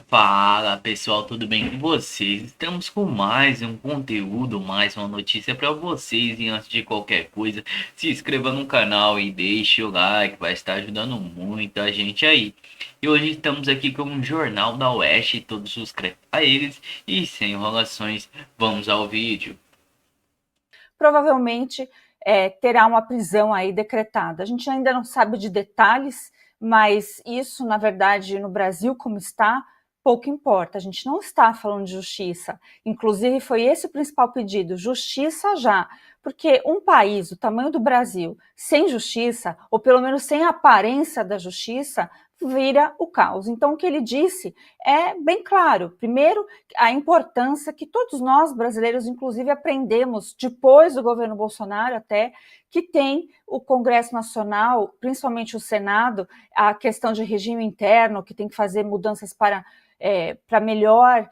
Fala pessoal, tudo bem com vocês? Estamos com mais um conteúdo, mais uma notícia para vocês. E antes de qualquer coisa, se inscreva no canal e deixe o like, vai estar ajudando muito a gente aí. E hoje estamos aqui com o Jornal da Oeste, todos os créditos a eles. E sem enrolações, vamos ao vídeo. Provavelmente terá uma prisão aí decretada. A gente ainda não sabe de detalhes, mas isso, na verdade, no Brasil como está, pouco importa. A gente não está falando de justiça. Inclusive, foi esse o principal pedido, justiça já. Porque um país do tamanho do Brasil, sem justiça, ou pelo menos sem a aparência da justiça, vira o caos. Então, o que ele disse é bem claro. Primeiro, a importância que todos nós brasileiros, inclusive, aprendemos depois do governo Bolsonaro até, que tem o Congresso Nacional, principalmente o Senado, a questão de regime interno, que tem que fazer mudanças para melhor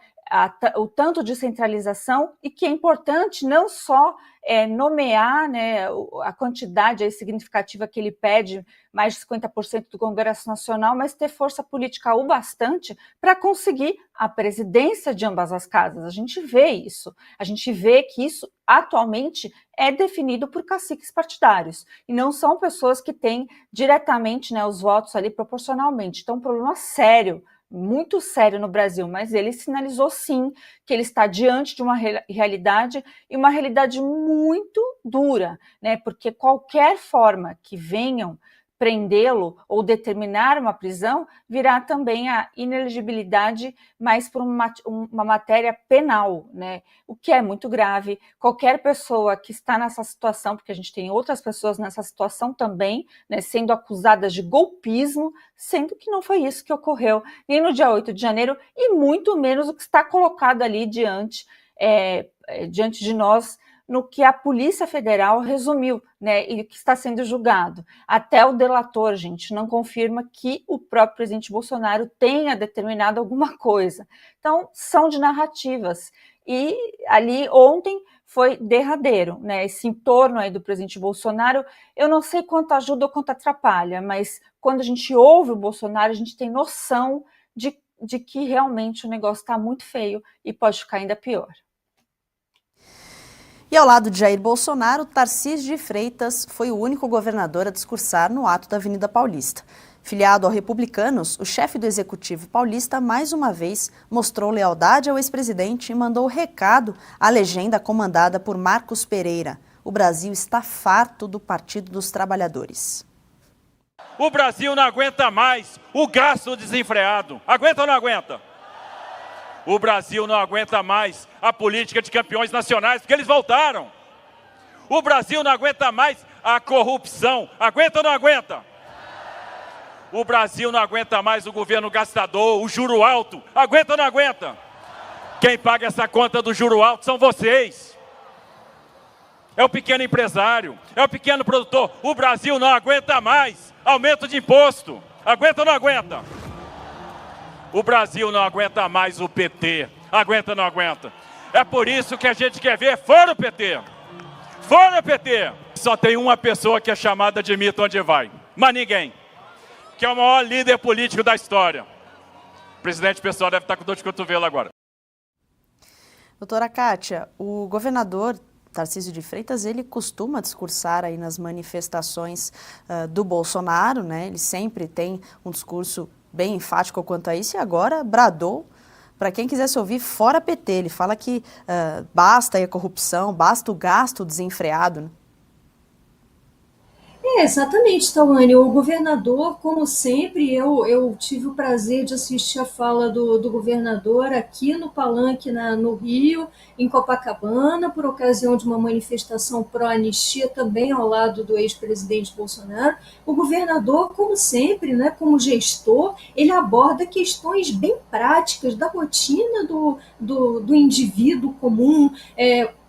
o tanto de centralização, e que é importante não só nomear, né, a quantidade aí significativa que ele pede, mais de 50% do Congresso Nacional, mas ter força política o bastante para conseguir a presidência de ambas as casas. A gente vê isso, a gente vê que isso atualmente é definido por caciques partidários, e não são pessoas que têm diretamente, né, os votos ali proporcionalmente. Então, um problema sério, muito sério no Brasil, mas ele sinalizou sim que ele está diante de uma realidade, e uma realidade muito dura, né? Porque qualquer forma que venham prendê-lo ou determinar uma prisão virá também a inelegibilidade, mas por uma matéria penal, né? O que é muito grave. Qualquer pessoa que está nessa situação, porque a gente tem outras pessoas nessa situação também, né, sendo acusadas de golpismo, sendo que não foi isso que ocorreu nem no dia 8 de janeiro, e muito menos o que está colocado ali diante de nós, no que a Polícia Federal resumiu, né, e que está sendo julgado. Até o delator, gente, não confirma que o próprio presidente Bolsonaro tenha determinado alguma coisa. Então, são de narrativas. E ali ontem foi derradeiro, né, esse entorno aí do presidente Bolsonaro. Eu não sei quanto ajuda ou quanto atrapalha, mas quando a gente ouve o Bolsonaro, a gente tem noção de que realmente o negócio está muito feio e pode ficar ainda pior. E ao lado de Jair Bolsonaro, Tarcísio de Freitas foi o único governador a discursar no ato da Avenida Paulista. Filiado ao Republicanos, o chefe do Executivo paulista, mais uma vez, mostrou lealdade ao ex-presidente e mandou recado à legenda comandada por Marcos Pereira. O Brasil está farto do Partido dos Trabalhadores. O Brasil não aguenta mais o gasto desenfreado. Aguenta ou não aguenta? O Brasil não aguenta mais a política de campeões nacionais, porque eles voltaram. O Brasil não aguenta mais a corrupção. Aguenta ou não aguenta? O Brasil não aguenta mais o governo gastador, o juro alto. Aguenta ou não aguenta? Quem paga essa conta do juro alto são vocês. É o pequeno empresário, é o pequeno produtor. O Brasil não aguenta mais aumento de imposto. Aguenta ou não aguenta? O Brasil não aguenta mais o PT. Aguenta ou não aguenta? É por isso que a gente quer ver fora o PT. Fora o PT. Só tem uma pessoa que é chamada de mito onde vai. Mas ninguém. Que é o maior líder político da história. O presidente pessoal deve estar com dor de cotovelo agora. Doutora Kátia, o governador Tarcísio de Freitas, ele costuma discursar aí nas manifestações do Bolsonaro, né? Ele sempre tem um discurso bem enfático quanto a isso, e agora bradou para quem quisesse ouvir fora PT. Ele fala que basta a corrupção, basta o gasto desenfreado, né? Exatamente, Tawane. O governador, como sempre, eu tive o prazer de assistir a fala do governador aqui no Palanque, no Rio, em Copacabana, por ocasião de uma manifestação pró-anistia, também ao lado do ex-presidente Bolsonaro. O governador, como sempre, né, como gestor, ele aborda questões bem práticas da rotina do indivíduo comum,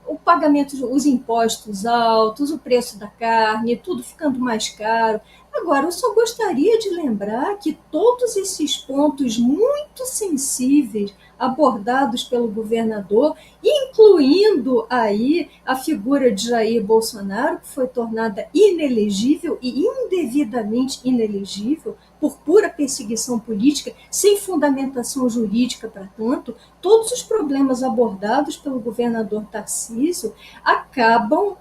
o pagamento, os impostos altos, o preço da carne, tudo ficando mais caro. Agora, eu só gostaria de lembrar que todos esses pontos muito sensíveis abordados pelo governador, e incluindo aí a figura de Jair Bolsonaro, que foi tornada inelegível e indevidamente inelegível por pura perseguição política, sem fundamentação jurídica para tanto. Todos os problemas abordados pelo governador Tarcísio acabam,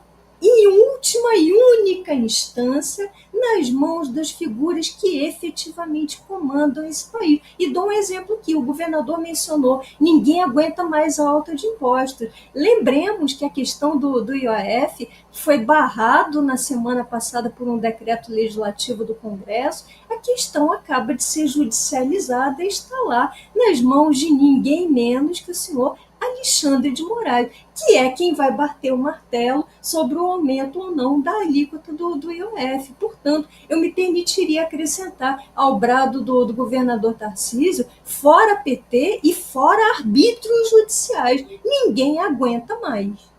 em última e única instância, nas mãos das figuras que efetivamente comandam esse país. E dou um exemplo aqui, o governador mencionou, ninguém aguenta mais a alta de impostos. Lembremos que a questão do IOF foi barrado na semana passada por um decreto legislativo do Congresso, a questão acaba de ser judicializada e está lá nas mãos de ninguém menos que o senhor Alexandre de Moraes, que é quem vai bater o martelo sobre o aumento ou não da alíquota do IOF. Portanto, eu me permitiria acrescentar ao brado do governador Tarcísio, fora PT e fora arbítrios judiciais. Ninguém aguenta mais.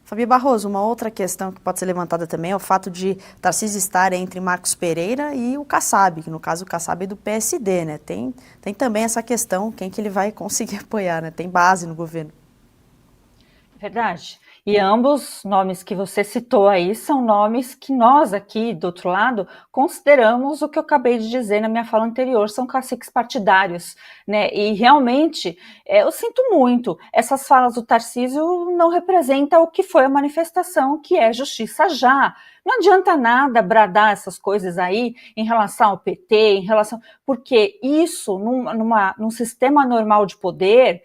Fabi Barroso, uma outra questão que pode ser levantada também é o fato de Tarcísio estar entre Marcos Pereira e o Kassab, que no caso o Kassab é do PSD, né? Tem também essa questão, quem que ele vai conseguir apoiar, né? Tem base no governo. Verdade. E ambos nomes que você citou aí são nomes que nós aqui, do outro lado, consideramos o que eu acabei de dizer na minha fala anterior, são caciques partidários, né? E realmente, eu sinto muito, essas falas do Tarcísio não representam o que foi a manifestação, que é justiça já. Não adianta nada bradar essas coisas aí em relação ao PT, porque isso, num sistema normal de poder,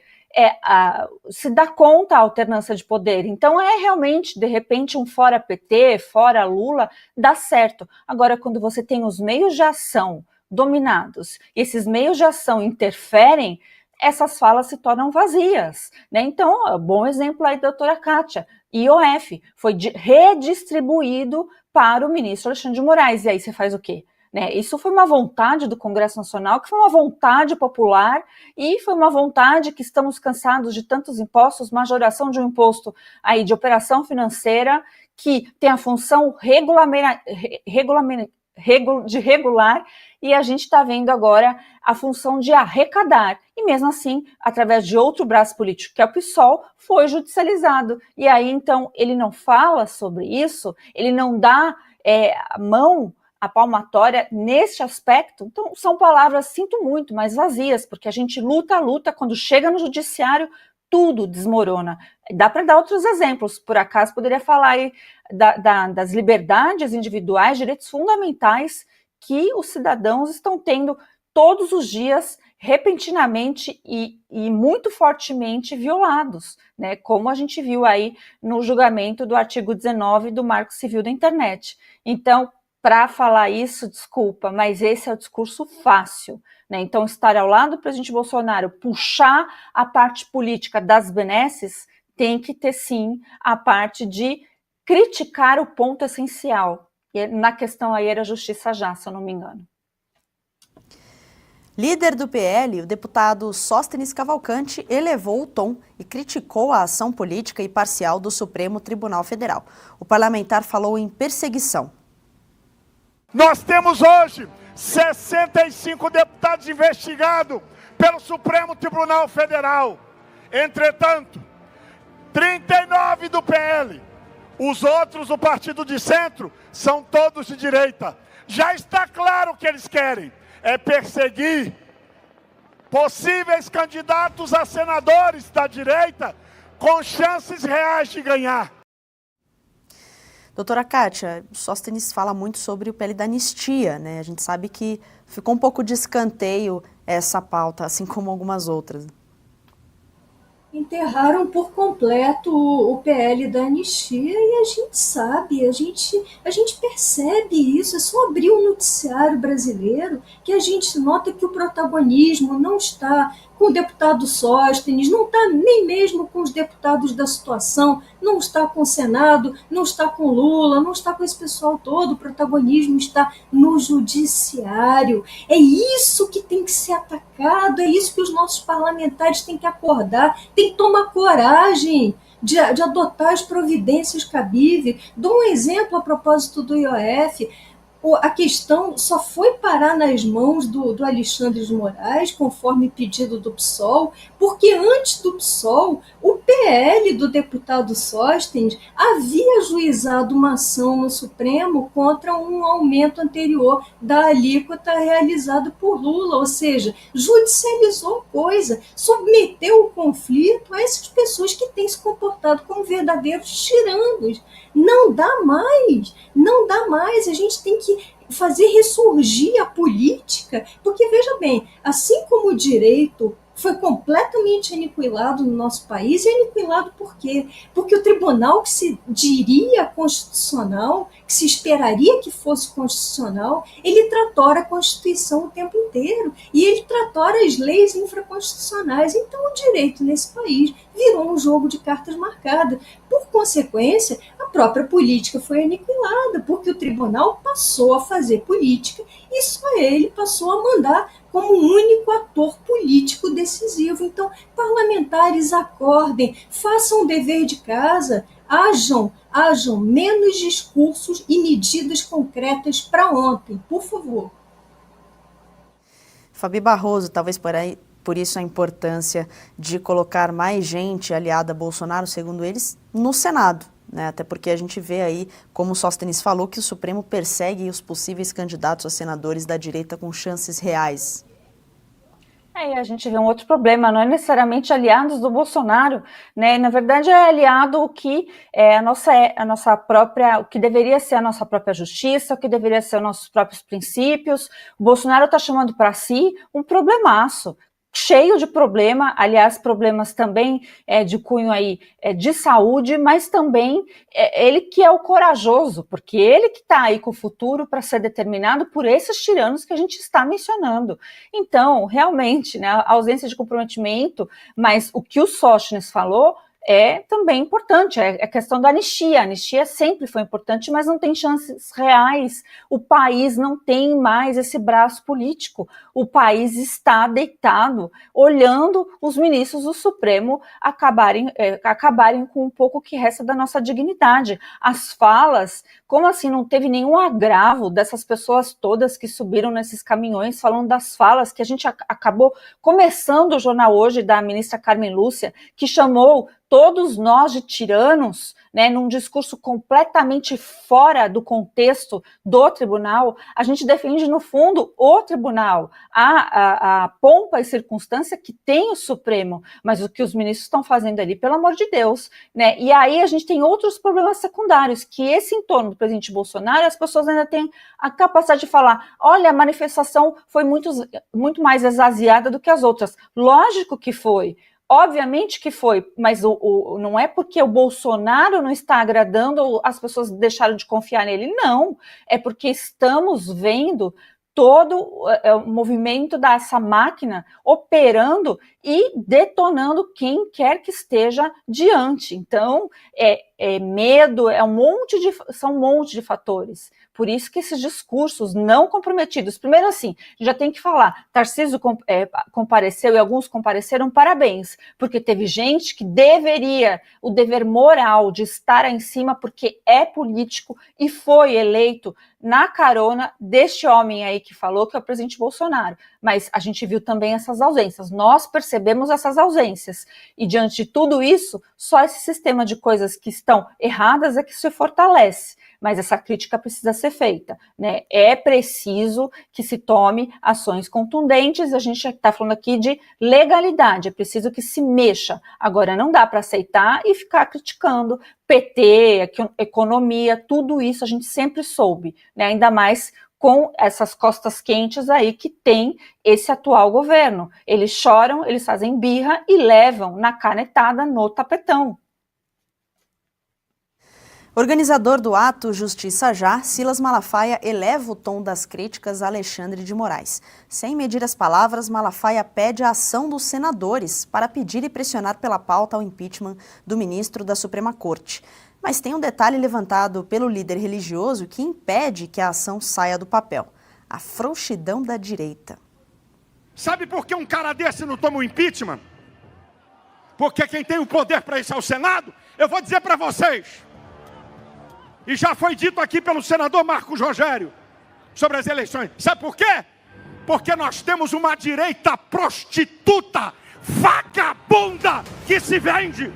se dá conta a alternância de poder. Então é realmente, de repente, um fora PT, fora Lula, dá certo. Agora, quando você tem os meios de ação dominados, e esses meios de ação interferem, essas falas se tornam vazias, né? Então, bom exemplo aí da doutora Kátia, IOF foi redistribuído para o ministro Alexandre de Moraes, e aí você faz o quê? Isso foi uma vontade do Congresso Nacional, que foi uma vontade popular e foi uma vontade que estamos cansados de tantos impostos, majoração de um imposto aí de operação financeira que tem a função de regular e a gente está vendo agora a função de arrecadar. E mesmo assim, através de outro braço político, que é o PSOL, foi judicializado. E aí, então, ele não fala sobre isso, ele não dá a palmatória neste aspecto. Então, são palavras, sinto muito, mas vazias, porque a gente luta, quando chega no judiciário, tudo desmorona. Dá para dar outros exemplos, por acaso poderia falar aí das liberdades individuais, direitos fundamentais que os cidadãos estão tendo todos os dias, repentinamente e muito fortemente violados, né? Como a gente viu aí no julgamento do artigo 19 do Marco Civil da Internet. Então, para falar isso, desculpa, mas esse é o discurso fácil, né? Então, estar ao lado do presidente Bolsonaro, puxar a parte política das benesses, tem que ter, sim, a parte de criticar o ponto essencial. E na questão aí era justiça já, se eu não me engano. Líder do PL, o deputado Sóstenes Cavalcante elevou o tom e criticou a ação política e parcial do Supremo Tribunal Federal. O parlamentar falou em perseguição. Nós temos hoje 65 deputados investigados pelo Supremo Tribunal Federal. Entretanto, 39 do PL. Os outros, o partido de centro, são todos de direita. Já está claro o que eles querem. É perseguir possíveis candidatos a senadores da direita com chances reais de ganhar. Doutora Kátia, Sóstenes fala muito sobre o PL da anistia, né? A gente sabe que ficou um pouco de escanteio essa pauta, assim como algumas outras. Enterraram por completo o PL da anistia e a gente sabe, a gente percebe isso, é só abrir o noticiário brasileiro que a gente nota que o protagonismo não está com o deputado Sóstenes, não está nem mesmo com os deputados da situação, não está com o Senado, não está com Lula, não está com esse pessoal todo, o protagonismo está no judiciário. É isso que tem que ser atacado, é isso que os nossos parlamentares têm que acordar, tem que tomar coragem de adotar as providências cabíveis. Dou um exemplo a propósito do IOF. a questão só foi parar nas mãos do Alexandre de Moraes, conforme pedido do PSOL, porque antes do PSOL, o PL do deputado Sóstenes havia ajuizado uma ação no Supremo contra um aumento anterior da alíquota realizado por Lula, ou seja, judicializou a coisa, submeteu o conflito a essas pessoas que têm se comportado como verdadeiros tiranos. Não dá mais, não dá mais, a gente tem que fazer ressurgir a política, porque, veja bem, assim como o direito foi completamente aniquilado no nosso país, e aniquilado por quê? Porque o tribunal que se diria constitucional, que se esperaria que fosse constitucional, ele tratora a Constituição o tempo inteiro, e ele tratora as leis infraconstitucionais. Então o direito nesse país virou um jogo de cartas marcadas. Por consequência, a própria política foi aniquilada, porque o tribunal passou a fazer política e só ele passou a mandar como único ator político decisivo. Então, parlamentares, acordem, façam o dever de casa, hajam menos discursos e medidas concretas para ontem, por favor. Fabi Barroso, talvez por isso a importância de colocar mais gente aliada a Bolsonaro, segundo eles, no Senado. Né? Até porque a gente vê aí, como o Sóstenes falou, que o Supremo persegue os possíveis candidatos a senadores da direita com chances reais. E a gente vê um outro problema, não é necessariamente aliados do Bolsonaro, né? Na verdade é aliado o que é a nossa própria, o que deveria ser a nossa própria justiça, o que deveria ser os nossos próprios princípios. O Bolsonaro está chamando para si um problemaço, cheio de problema, aliás, problemas também de cunho aí de saúde, mas também ele que é o corajoso, porque ele que está aí com o futuro para ser determinado por esses tiranos que a gente está mencionando. Então, realmente, né, a ausência de comprometimento, mas o que o Sóstenes falou é também importante, é a questão da anistia. A anistia sempre foi importante, mas não tem chances reais. O país não tem mais esse braço político. O país está deitado, olhando os ministros do Supremo acabarem com um pouco que resta da nossa dignidade. As falas, como assim não teve nenhum agravo dessas pessoas todas que subiram nesses caminhões, falando das falas, que a gente acabou começando o jornal hoje da ministra Carmen Lúcia, que chamou todos nós de tiranos, né, num discurso completamente fora do contexto do tribunal. A gente defende, no fundo, o tribunal, a pompa e circunstância que tem o Supremo, mas o que os ministros estão fazendo ali, pelo amor de Deus, né? E aí a gente tem outros problemas secundários, que esse entorno do presidente Bolsonaro, as pessoas ainda têm a capacidade de falar, olha, a manifestação foi muito mais exasiada do que as outras. Lógico que foi. Obviamente que foi, mas não é porque o Bolsonaro não está agradando, as pessoas deixaram de confiar nele, não. É porque estamos vendo todo o movimento dessa máquina operando e detonando quem quer que esteja diante. Então, medo, são um monte de fatores. Por isso que esses discursos não comprometidos, primeiro assim, já tem que falar, Tarcísio compareceu e alguns compareceram, parabéns, porque teve gente que deveria, o dever moral de estar em cima, porque é político e foi eleito na carona deste homem aí que falou, que é o presidente Bolsonaro. Mas a gente viu também essas ausências, nós percebemos essas ausências, e diante de tudo isso, só esse sistema de coisas que estão erradas é que se fortalece. Mas essa crítica precisa ser feita, né? É preciso que se tome ações contundentes, a gente está falando aqui de legalidade, é preciso que se mexa. Agora, não dá para aceitar e ficar criticando PT, economia, tudo isso a gente sempre soube, né? Ainda mais com essas costas quentes aí que tem esse atual governo. Eles choram, eles fazem birra e levam na canetada no tapetão. Organizador do ato Justiça Já, Silas Malafaia eleva o tom das críticas a Alexandre de Moraes. Sem medir as palavras, Malafaia pede a ação dos senadores para pedir e pressionar pela pauta ao impeachment do ministro da Suprema Corte. Mas tem um detalhe levantado pelo líder religioso que impede que a ação saia do papel: a frouxidão da direita. Sabe por que um cara desse não toma o impeachment? Porque quem tem o poder para isso é o Senado? Eu vou dizer para vocês. E já foi dito aqui pelo senador Marcos Rogério, sobre as eleições. Sabe por quê? Porque nós temos uma direita prostituta, vagabunda, que se vende.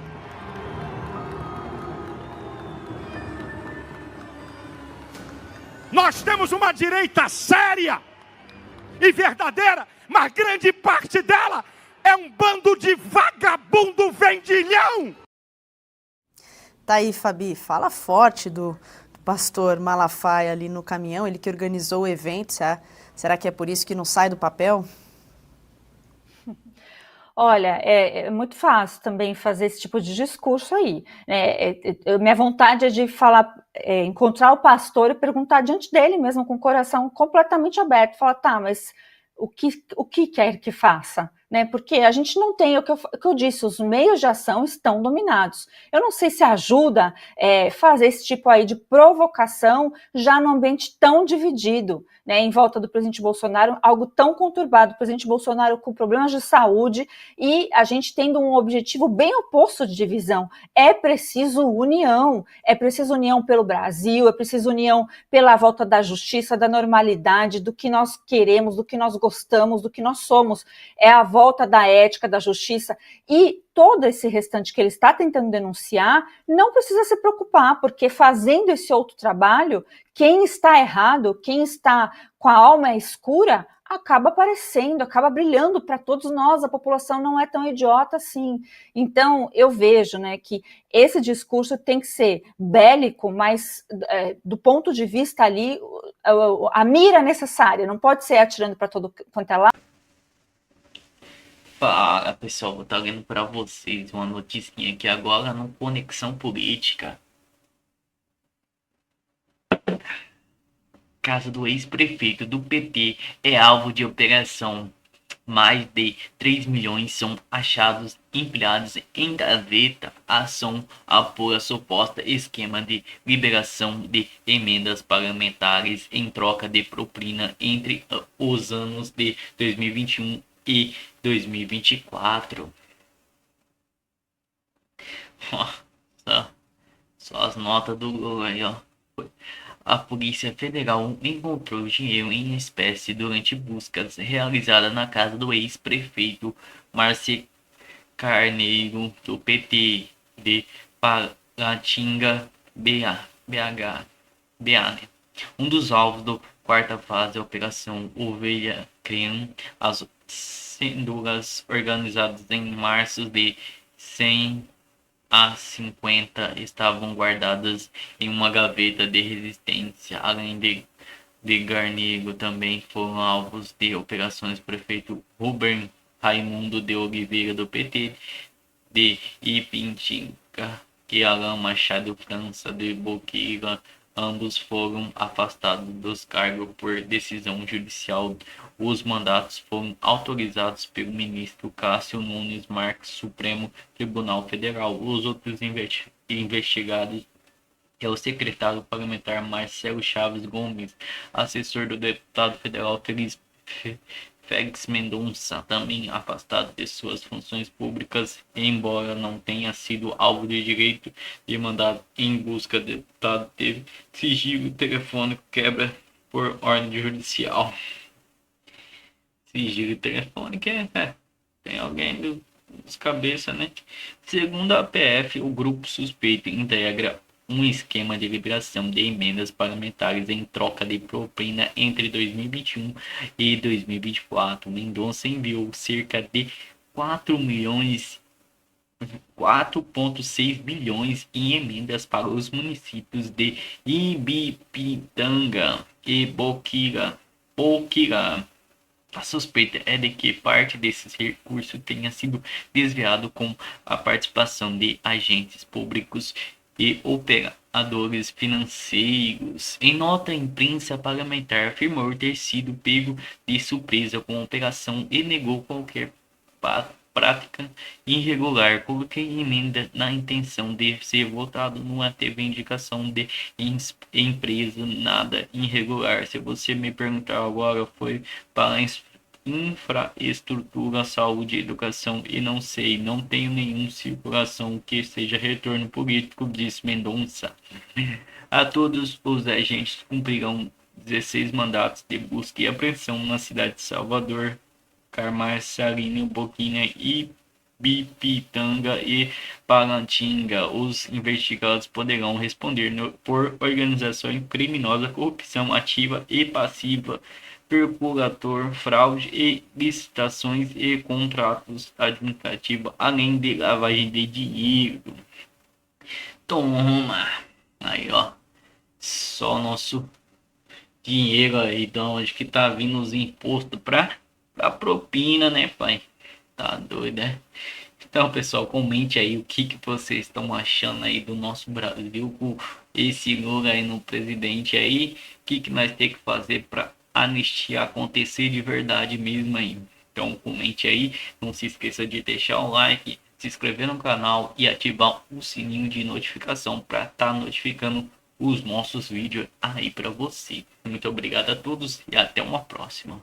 Nós temos uma direita séria e verdadeira, mas grande parte dela é um bando de vagabundo vendilhão. Tá aí, Fabi, fala forte do pastor Malafaia ali no caminhão, ele que organizou o evento. Será que é por isso que não sai do papel? Olha, é muito fácil também fazer esse tipo de discurso aí, né? Minha vontade é de falar, encontrar o pastor e perguntar diante dele mesmo, com o coração completamente aberto, falar, tá, mas o que quer que faça? Né? Porque a gente não tem, o que eu disse, os meios de ação estão dominados. Eu não sei se ajuda fazer esse tipo aí de provocação já num ambiente tão dividido, né, em volta do presidente Bolsonaro, algo tão conturbado, o presidente Bolsonaro com problemas de saúde e a gente tendo um objetivo bem oposto de divisão. É preciso união pelo Brasil, é preciso união pela volta da justiça, da normalidade, do que nós queremos, do que nós gostamos, do que nós somos. É a volta da ética, da justiça, e todo esse restante que ele está tentando denunciar não precisa se preocupar, porque fazendo esse outro trabalho, quem está errado, quem está com a alma escura, acaba aparecendo, acaba brilhando para todos nós, a população não é tão idiota assim. Então, eu vejo, né, que esse discurso tem que ser bélico, mas do ponto de vista ali, a mira necessária, não pode ser atirando para todo quanto é lado. Fala pessoal, vou estar lendo para vocês uma noticinha aqui agora no Conexão Política. Casa do ex-prefeito do PT é alvo de operação. Mais de 3 milhões são achados empilhados em gaveta. Ação apura suposta esquema de liberação de emendas parlamentares em troca de propina entre os anos de 2021 e 2024. Só as notas do Google aí, ó. A Polícia Federal encontrou dinheiro em espécie durante buscas realizadas na casa do ex-prefeito Márcio Carneiro, do PT de Paratinga, BH. Um dos alvos da quarta fase da Operação Ovelha Creme, as cédulas organizadas em março de 100 a 50 estavam guardadas em uma gaveta de resistência. Além de Garnigo, também foram alvos de operações prefeito Rubem Raimundo de Oliveira, do PT de Ipintinga, e Alain Machado França de Boqueira. Ambos foram afastados dos cargos por decisão judicial. Os mandatos foram autorizados pelo ministro Cássio Nunes Marques, Supremo Tribunal Federal. Os outros investigados é o secretário parlamentar Marcelo Chaves Gomes, assessor do deputado federal Félix Mendonça, também afastado de suas funções públicas, embora não tenha sido alvo de direito de mandado em busca. Deputado teve sigilo telefônico quebra por ordem judicial. Sigilo telefônico tem alguém dos cabeça, né? Segundo a PF, o grupo suspeito integra um esquema de liberação de emendas parlamentares em troca de propina entre 2021 e 2024. Mendonça enviou cerca de 4,6 bilhões em emendas para os municípios de Ibipitanga e Boqueira. A suspeita é de que parte desses recursos tenha sido desviado com a participação de agentes públicos e operadores financeiros. Em nota, a imprensa parlamentar afirmou ter sido pego de surpresa com a operação e negou qualquer prática irregular. Coloquei emenda na intenção de ser votado. Não teve indicação de empresa, nada irregular. Se você me perguntar agora, foi para infraestrutura, saúde e educação, e não sei, não tenho nenhuma circulação que seja retorno político, disse Mendonça. A todos os agentes cumprirão 16 mandatos de busca e apreensão na cidade de Salvador, Camaçari, Boquinha e Bipitanga e Palantinga. Os investigados poderão responder por organização criminosa, corrupção ativa e passiva, perculator, fraude e licitações e contratos administrativos, além de lavagem de dinheiro. Toma! Aí, ó. Só nosso dinheiro aí, de onde que tá vindo os impostos pra propina, né, pai? Tá doido, né? Então, pessoal, comente aí o que vocês estão achando aí do nosso Brasil com esse Lula aí no presidente aí. O que nós temos que fazer para anistia acontecer de verdade mesmo aí. Então, comente aí. Não se esqueça de deixar o like, se inscrever no canal e ativar o sininho de notificação para estar notificando os nossos vídeos aí para você. Muito obrigado a todos e até uma próxima.